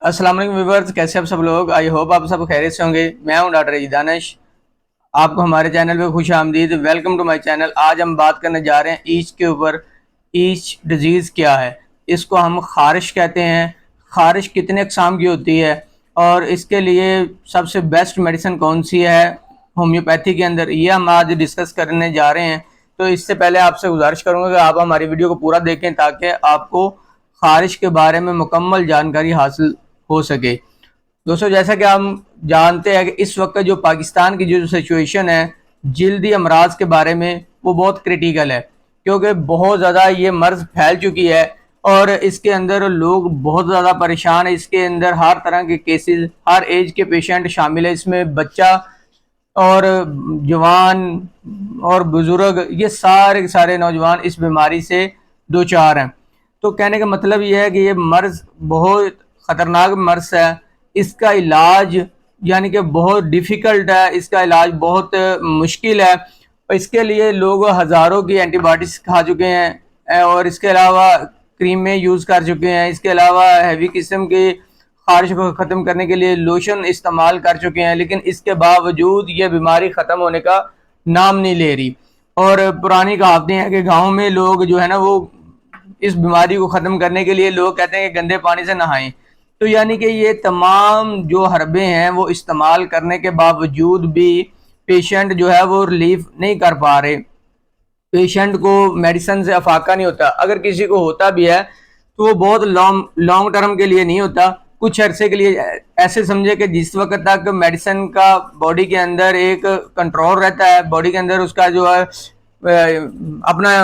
अस्सलाम वालेकुम व्यूअर्स, कैसे आप सब लोग। आई होप आप सब खैरियत से होंगे। मैं हूं डॉक्टर दानिश, आपको हमारे चैनल पे खुश आमदीद। Welcome to my channel. आज हम बात करने जा रहे हैं ईच के ऊपर। ईच डिजीज़ क्या है? इसको हम खारिश कहते हैं। खारिश कितने अक़साम की होती है और इसके लिए सबसे बेस्ट मेडिसिन कौन सी है होम्योपैथी के अंदर, ये हम आज डिस्कस करने जा रहे हैं। तो इससे पहले आपसे गुजारिश करूँगा कि आप हमारी वीडियो को पूरा देखें ताकि आपको खारिश के बारे में मुकम्मल जानकारी हासिल हो सके। दोस्तों, जैसा कि हम जानते हैं कि इस वक्त जो पाकिस्तान की जो सिचुएशन है जल्दी अमराज के बारे में, वो बहुत क्रिटिकल है, क्योंकि बहुत ज़्यादा ये मर्ज़ फैल चुकी है और इसके अंदर लोग बहुत ज़्यादा परेशान है। इसके अंदर हर तरह के केसेस, हर एज के पेशेंट शामिल है। इसमें बच्चा और जवान और बुज़ुर्ग, ये सारे के सारे नौजवान इस बीमारी से दो चार हैं। तो कहने का मतलब ये है कि ये मर्ज़ बहुत ख़तरनाक मर्ज़ है। इसका इलाज यानी कि बहुत डिफ़िकल्ट है, इसका इलाज बहुत मुश्किल है। इसके लिए लोग हज़ारों की एंटीबायोटिक्स खा चुके हैं और इसके अलावा क्रीमें यूज़ कर चुके हैं। इसके अलावा हैवी किस्म की खारिश को ख़त्म करने के लिए लोशन इस्तेमाल कर चुके हैं, लेकिन इसके बावजूद ये बीमारी ख़त्म होने का नाम नहीं ले रही। और पुरानी कहावतें हैं कि गाँव में लोग जो है ना, वो इस बीमारी को ख़त्म करने के लिए लोग कहते हैं कि गंदे पानी से नहाएं। तो यानी कि ये तमाम जो हरबे हैं वो इस्तेमाल करने के बावजूद भी पेशेंट जो है वो रिलीफ नहीं कर पा रहे। पेशेंट को मेडिसिन से अफाका नहीं होता। अगर किसी को होता भी है तो वो बहुत लॉन्ग टर्म के लिए नहीं होता, कुछ अरसे के लिए। ऐसे समझे कि जिस वक्त तक मेडिसिन का बॉडी के अंदर एक कंट्रोल रहता है, बॉडी के अंदर उसका जो है अपना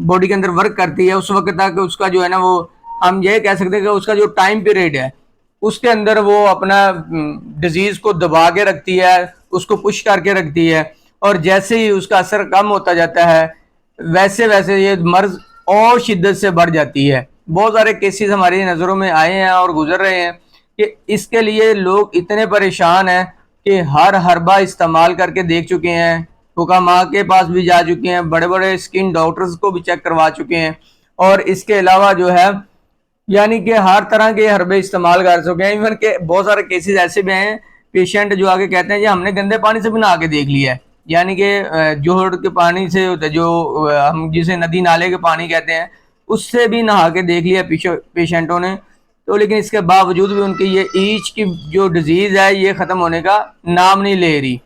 बॉडी के अंदर वर्क करती है, उस वक्त तक उसका जो है ना, वो हम ये कह सकते हैं कि उसका जो टाइम पीरियड है उसके अंदर वो अपना डिजीज़ को दबा के रखती है, उसको पुश करके रखती है। और जैसे ही उसका असर कम होता जाता है वैसे वैसे ये मर्ज और शिद्दत से बढ़ जाती है। बहुत सारे केसेस हमारी नज़रों में आए हैं और गुजर रहे हैं कि इसके लिए लोग इतने परेशान हैं कि हर हर्बा इस्तेमाल करके देख चुके हैं, हुकामा के पास भी जा चुके हैं, बड़े बड़े स्किन डॉक्टर्स को भी चेक करवा चुके हैं। और इसके अलावा जो है यानी कि हर तरह के हर्बे इस्तेमाल कर चुके हैं। इवन के बहुत सारे केसेस ऐसे भी हैं, पेशेंट जो आके कहते हैं जी हमने गंदे पानी से भी नहा के देख लिया है, यानी कि जोहड़ के पानी से होता है, जो हम जिसे नदी नाले के पानी कहते हैं, उससे भी नहा के देख लिया पेशेंटों ने। तो लेकिन इसके बावजूद भी उनकी ये ईच की जो डिजीज़ है ये ख़त्म होने का नाम नहीं ले रही।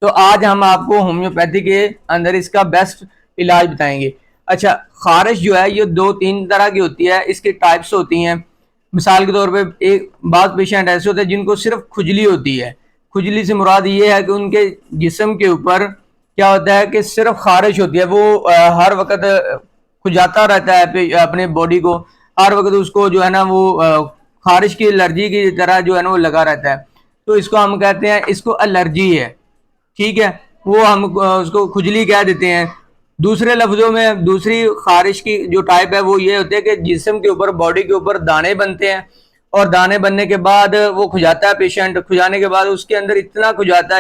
तो आज हम आपको होम्योपैथी के अंदर इसका बेस्ट इलाज बताएंगे। अच्छा, खारिश जो है ये दो तीन तरह की होती है, इसकी टाइप्स होती हैं। मिसाल के तौर पे एक बात पेशेंट ऐसे होते हैं जिनको सिर्फ खुजली होती है। खुजली से मुराद ये है कि उनके जिस्म के ऊपर क्या होता है कि सिर्फ खारिश होती है, वो हर वक्त खुजाता रहता है अपने बॉडी को, हर वक्त उसको जो है ना वो खारिश की एलर्जी की तरह जो है ना वो लगा रहता है। तो इसको हम कहते हैं, इसको एलर्जी है, ठीक है, वो हम उसको खुजली कह देते हैं। दूसरे लफ्जों में दूसरी खारिश की जो टाइप है वो ये होती है कि जिस्म के ऊपर, बॉडी के ऊपर दाने बनते हैं और दाने बनने के बाद वो खुजाता है पेशेंट। खुजाने के बाद उसके अंदर इतना खुजाता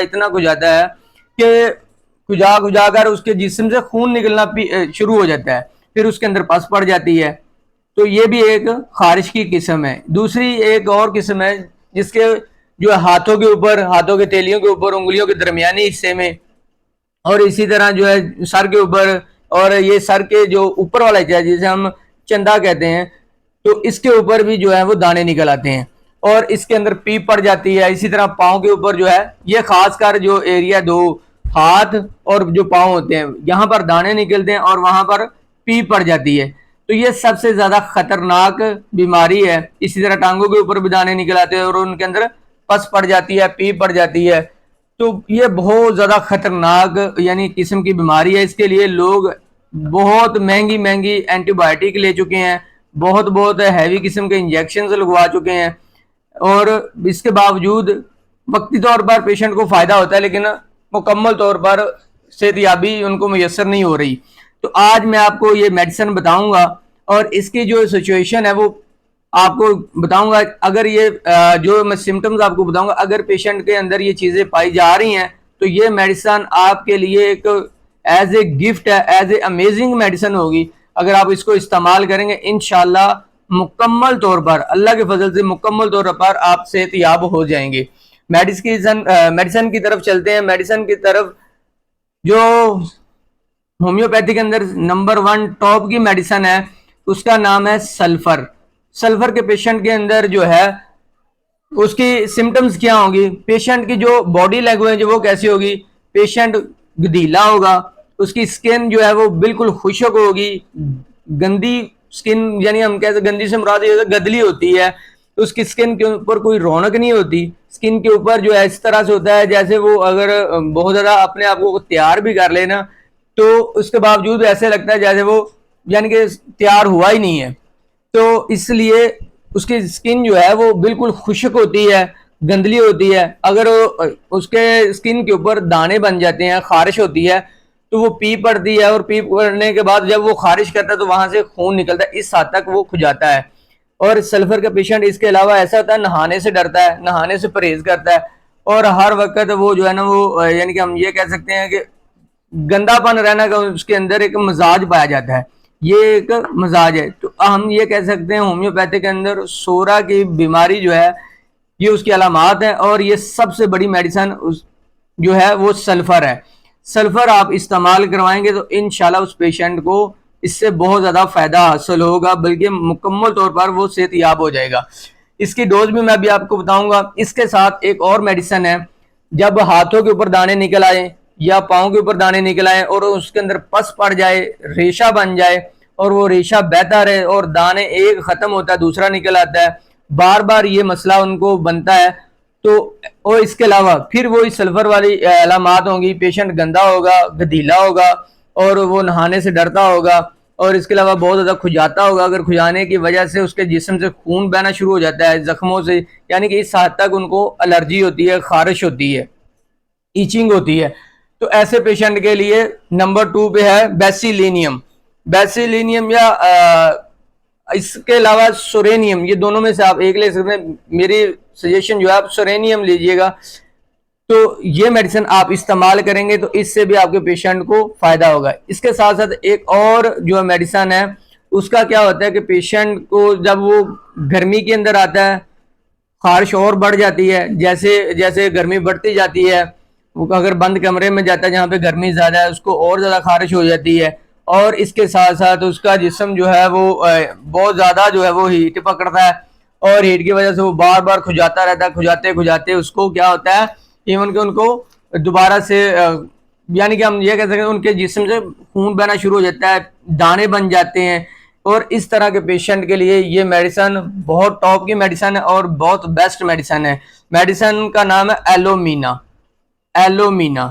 है कि खुजा खुजा कर उसके जिस्म से खून निकलना शुरू हो जाता है, फिर उसके अंदर पस पड़ जाती है। तो ये भी एक खारिश की किस्म है। दूसरी एक और किस्म है जिसके जो हाथों के ऊपर, हाथों के तेलियों के ऊपर, उंगलियों के दरमियानी हिस्से में, और इसी तरह जो है सर के ऊपर, और ये सर के जो ऊपर वाला हिस्सा है जिसे हम चंदा कहते हैं, तो इसके ऊपर भी जो है वो दाने निकल आते हैं और इसके अंदर पीप पड़ जाती है। इसी तरह पाँव के ऊपर जो है, ये खासकर जो एरिया, दो हाथ और जो पाँव होते हैं, यहाँ पर दाने निकलते हैं और वहाँ पर पीप पड़ जाती है। तो ये सबसे ज़्यादा खतरनाक बीमारी है। इसी तरह टांगों के ऊपर भी दाने निकल आते हैं और उनके अंदर पस पड़ जाती है, पीप पड़ जाती है। तो ये बहुत ज़्यादा खतरनाक यानी किस्म की बीमारी है। इसके लिए लोग बहुत महंगी महंगी एंटीबायोटिक ले चुके हैं, बहुत बहुत हैवी किस्म के इंजेक्शन लगवा चुके हैं, और इसके बावजूद वक्ती तौर पर पेशेंट को फ़ायदा होता है लेकिन मुकम्मल तौर पर सेहतयाबी उनको मैसर नहीं हो रही। तो आज मैं आपको ये मेडिसिन बताऊंगा और इसकी जो सिचुएशन है वो आपको बताऊंगा। अगर ये जो मैं सिम्टम्स आपको बताऊंगा, अगर पेशेंट के अंदर ये चीज़ें पाई जा रही हैं तो ये मेडिसिन आपके लिए एक एज ए गिफ्ट है, एज ए अमेजिंग मेडिसिन होगी। अगर आप इसको इस्तेमाल करेंगे इंशाल्लाह मुकम्मल तौर पर, अल्लाह के फजल से मुकम्मल तौर पर आप सेहतयाब हो जाएंगे। मेडिसिन की तरफ चलते हैं। मेडिसिन की तरफ जो होम्योपैथी के अंदर नंबर 1 टॉप की मेडिसिन है उसका नाम है सल्फर। सल्फर के पेशेंट के अंदर जो है उसकी सिम्टम्स क्या होगी, पेशेंट की जो बॉडी लैंग्वेज वो कैसी होगी, पेशेंट गदीला होगा, उसकी स्किन जो है वो बिल्कुल खुशक होगी, गंदी स्किन यानी हम कहते हैं गंदी से मुराद ये गदली होती है, तो उसकी स्किन के ऊपर कोई रौनक नहीं होती। स्किन के ऊपर जो है इस तरह से होता है जैसे वो अगर बहुत ज़्यादा अपने आप को तैयार भी कर लेना तो उसके बावजूद ऐसे लगता है जैसे वो यानी कि तैयार हुआ ही नहीं है। तो इसलिए उसकी स्किन जो है वो बिल्कुल खुश्क होती है, गंदली होती है। अगर उसके स्किन के ऊपर दाने बन जाते हैं, खारिश होती है, तो वो पी पड़ती है और पी पड़ने के बाद जब वो खारिश करता है तो वहां से खून निकलता है, इस हद तक वो खुजाता है। और सल्फर का पेशेंट इसके अलावा ऐसा होता है नहाने से डरता है, नहाने से परहेज करता है और हर वक्त वो जो है ना वो यानी कि हम ये कह सकते हैं कि गंदापन रहना का उसके अंदर एक मिजाज पाया जाता है, ये एक मिजाज है। तो हम ये कह सकते हैं होम्योपैथी के अंदर सोरा की बीमारी जो है ये उसकी अलामात है और ये सबसे बड़ी मेडिसिन जो है वो सल्फर है। सल्फर आप इस्तेमाल करवाएंगे तो इंशाल्लाह उस पेशेंट को इससे बहुत ज़्यादा फायदा हासिल होगा, बल्कि मुकम्मल तौर पर वो सेहतयाब हो जाएगा। इसकी डोज भी मैं अभी आपको बताऊंगा। इसके साथ एक और मेडिसिन है, जब हाथों के ऊपर दाने निकल आए या पाँव के ऊपर दाने निकल आए और उसके अंदर पस पड़ जाए, रेशा बन जाए और वो रेशा बहता रहे और दाने एक खत्म होता है दूसरा निकल आता है, बार बार ये मसला उनको बनता है, तो और इसके अलावा फिर वो इस सल्फर वाली अलामात होंगी, पेशेंट गंदा होगा, गदीला होगा और वो नहाने से डरता होगा और इसके अलावा बहुत ज़्यादा खुजाता होगा। अगर खुजाने की वजह से उसके जिस्म से खून बहना शुरू हो जाता है जख्मों से, यानी कि इस हद तक उनको एलर्जी होती है, खारिश होती है, ईचिंग होती है, तो ऐसे पेशेंट के लिए नंबर 2 पे है बेसिलिनियम। बेसिलिनियम या इसके अलावा सोरेनियम, ये दोनों में से आप एक ले सकते हैं। मेरी सजेशन जो है आप सोरेनियम लीजिएगा। तो ये मेडिसिन आप इस्तेमाल करेंगे तो इससे भी आपके पेशेंट को फायदा होगा। इसके साथ साथ एक और जो मेडिसिन है उसका क्या होता है कि पेशेंट को जब वो गर्मी के अंदर आता है खारिश और बढ़ जाती है, जैसे जैसे गर्मी बढ़ती जाती है वो अगर बंद कमरे में जाता है जहाँ पे गर्मी ज़्यादा है उसको और ज़्यादा खारिश हो जाती है और इसके साथ साथ उसका जिस्म जो है वो बहुत ज़्यादा जो है वो हीट पकड़ता है और हीट की वजह से वो बार बार खुजाता रहता है। खुजाते खुजाते उसको क्या होता है इवन कि उनको दोबारा से यानी कि हम ये कह सकते हैं उनके जिस्म से खून बहना शुरू हो जाता है, दाने बन जाते हैं। और इस तरह के पेशेंट के लिए ये मेडिसिन बहुत टॉप की मेडिसिन है और बहुत बेस्ट मेडिसिन है। मेडिसिन का नाम है एलोमीना। एलोमीना,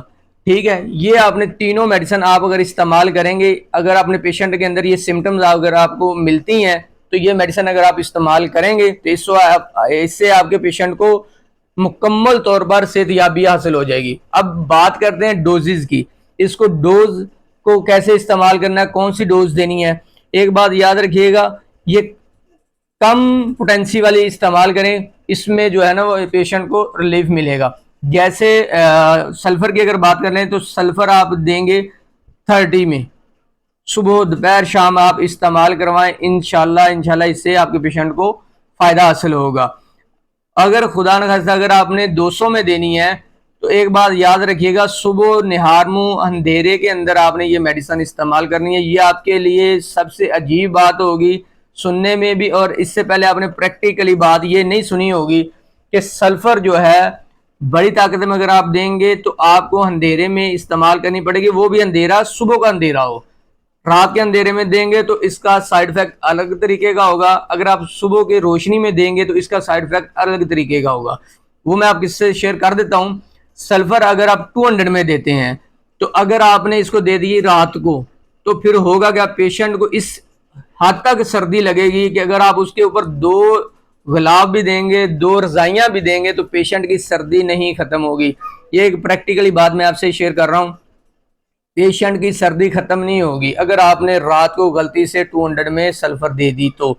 ठीक है। ये आपने तीनों मेडिसिन आप अगर इस्तेमाल करेंगे, अगर अपने पेशेंट के अंदर ये सिम्टम्स अगर आपको मिलती हैं तो ये मेडिसिन अगर आप इस्तेमाल करेंगे तो इससे आपके पेशेंट को मुकम्मल तौर पर सेहतयाबी हासिल हो जाएगी। अब बात करते हैं डोजेज की। इसको डोज को कैसे इस्तेमाल करना है, कौन सी डोज देनी है। एक बात याद रखिएगा, ये कम पोटेंसी वाली इस्तेमाल करें, इसमें जो है ना वो पेशेंट को रिलीफ मिलेगा। जैसे सल्फर की अगर बात कर लें तो सल्फर आप देंगे 30 में, सुबह दोपहर शाम आप इस्तेमाल करवाएं, इंशाल्लाह इससे आपके पेशेंट को फ़ायदा हासिल होगा। अगर खुदा न खास्ता अगर आपने 200 में देनी है तो एक बात याद रखिएगा, सुबह निहार मुँह अंधेरे के अंदर आपने ये मेडिसिन इस्तेमाल करनी है। ये आपके लिए सबसे अजीब बात होगी सुनने में भी, और इससे पहले आपने प्रैक्टिकली बात ये नहीं सुनी होगी कि सल्फर जो है बड़ी ताकत में अगर आप देंगे तो आपको अंधेरे में इस्तेमाल करनी पड़ेगी, वो भी अंधेरा सुबह का अंधेरा हो। रात के अंधेरे में देंगे तो इसका साइड इफेक्ट अलग तरीके का होगा, अगर आप सुबह की रोशनी में देंगे तो इसका साइड इफेक्ट अलग तरीके का होगा। वो मैं आपके से शेयर कर देता हूँ। सल्फर अगर आप 200 में देते हैं तो अगर आपने इसको दे दी रात को तो फिर होगा क्या, पेशेंट को इस हद तक सर्दी लगेगी कि अगर आप उसके ऊपर 2 गुलाब भी देंगे, 2 रजाइयाँ भी देंगे तो पेशेंट की सर्दी नहीं खत्म होगी। ये एक प्रैक्टिकली बात मैं आपसे शेयर कर रहा हूँ, पेशेंट की सर्दी खत्म नहीं होगी अगर आपने रात को गलती से 200 में सल्फर दे दी तो।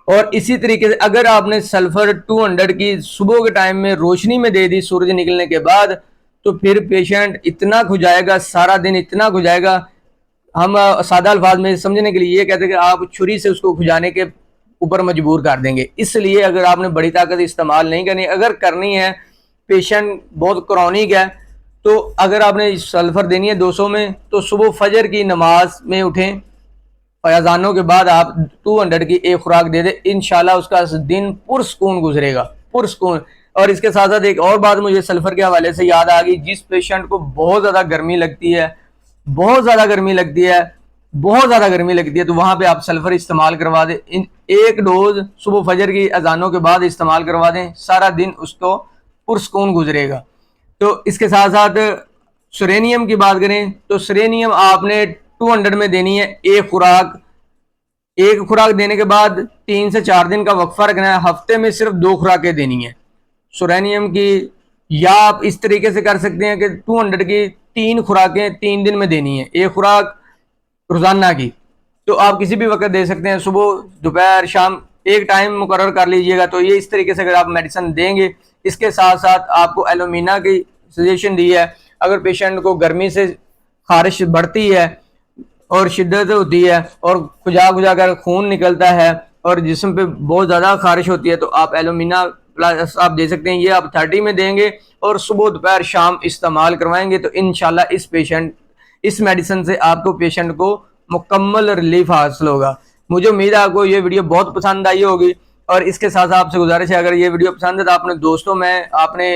और इसी तरीके से अगर आपने सल्फर 200 की सुबह के टाइम में रोशनी में दे दी सूरज निकलने के बाद, तो फिर पेशेंट इतना खुजाएगा, सारा दिन इतना खुजाएगा। हम सादा अल्फाज में समझने के लिए ये कहते हैं कि आप छुरी से उसको खुजाने के ऊपर मजबूर कर देंगे। इसलिए अगर आपने बड़ी ताकत इस्तेमाल नहीं करनी, अगर करनी है, पेशेंट बहुत क्रॉनिक है, तो अगर आपने सल्फर देनी है 200 में, तो सुबह फजर की नमाज में उठें, अजानों के बाद आप 200 की एक खुराक दे दे, इंशाल्लाह उसका दिन पुरसकून गुजरेगा, पुरसकून। और इसके साथ साथ एक और बात मुझे सल्फर के हवाले से याद आ गई, जिस पेशेंट को बहुत ज़्यादा गर्मी लगती है, बहुत ज़्यादा गर्मी लगती है, बहुत ज़्यादा गर्मी लगती है, तो वहाँ पे आप सल्फर इस्तेमाल करवा दें। एक डोज सुबह फजर की अजानों के बाद इस्तेमाल करवा दें, सारा दिन उसको पुरसकून गुजरेगा। तो इसके साथ साथ सेलेनियम की बात करें तो सेलेनियम आपने 200 में देनी है एक खुराक। एक खुराक देने के बाद 3 से 4 दिन का वक्फा रखना है, हफ्ते में सिर्फ 2 खुराकें देनी है सेलेनियम की। या आप इस तरीके से कर सकते हैं कि 200 की 3 खुराकें 3 दिन में देनी है, एक खुराक रोजाना की। तो आप किसी भी वक्त दे सकते हैं, सुबह दोपहर शाम, एक टाइम मुकर्रर कर लीजिएगा। तो ये इस तरीके से अगर आप मेडिसिन देंगे। इसके साथ साथ आपको एलोमिना की सजेशन दी है, अगर पेशेंट को गर्मी से खारिश बढ़ती है और शिद्दत होती है और खुजा खुजा कर खून निकलता है और जिस्म पे बहुत ज़्यादा खारिश होती है, तो आप एलोमिना प्लस आप दे सकते हैं। ये आप 30 में देंगे और सुबह दोपहर शाम इस्तेमाल करवाएंगे, तो इंशाल्लाह इस मेडिसिन से आपको पेशेंट को मुकम्मल रिलीफ हासिल होगा। मुझे उम्मीद है आपको ये वीडियो बहुत पसंद आई होगी। और इसके साथ आपसे गुजारिश है, अगर ये वीडियो पसंद है तो अपने दोस्तों में, आपने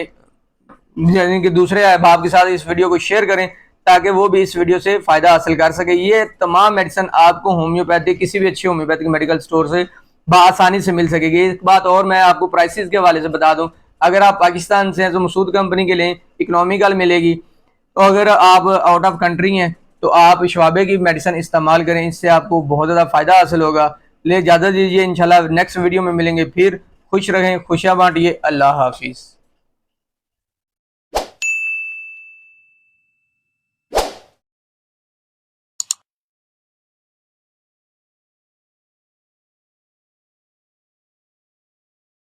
यानी कि दूसरे अहबाब के साथ इस वीडियो को शेयर करें, ताकि वो भी इस वीडियो से फ़ायदा हासिल कर सके। ये तमाम मेडिसिन आपको होम्योपैथिक, किसी भी अच्छी होम्योपैथिक मेडिकल स्टोर से बआसानी से मिल सकेगी। एक बात और मैं आपको प्राइसेस के हवाले से बता दूं, अगर आप पाकिस्तान से हैं तो मसूद कंपनी के लिए इकोनॉमिकल मिलेगी, तो अगर आप आउट ऑफ कंट्री हैं तो आप शवाबे की मेडिसिन इस्तेमाल करें, इससे आपको बहुत ज़्यादा फ़ायदा हासिल होगा। ले इजाज़त दीजिए, इंशाल्लाह नेक्स्ट वीडियो में मिलेंगे फिर। खुश रहें, खुशियाँ बांटिए। अल्लाह हाफिज़।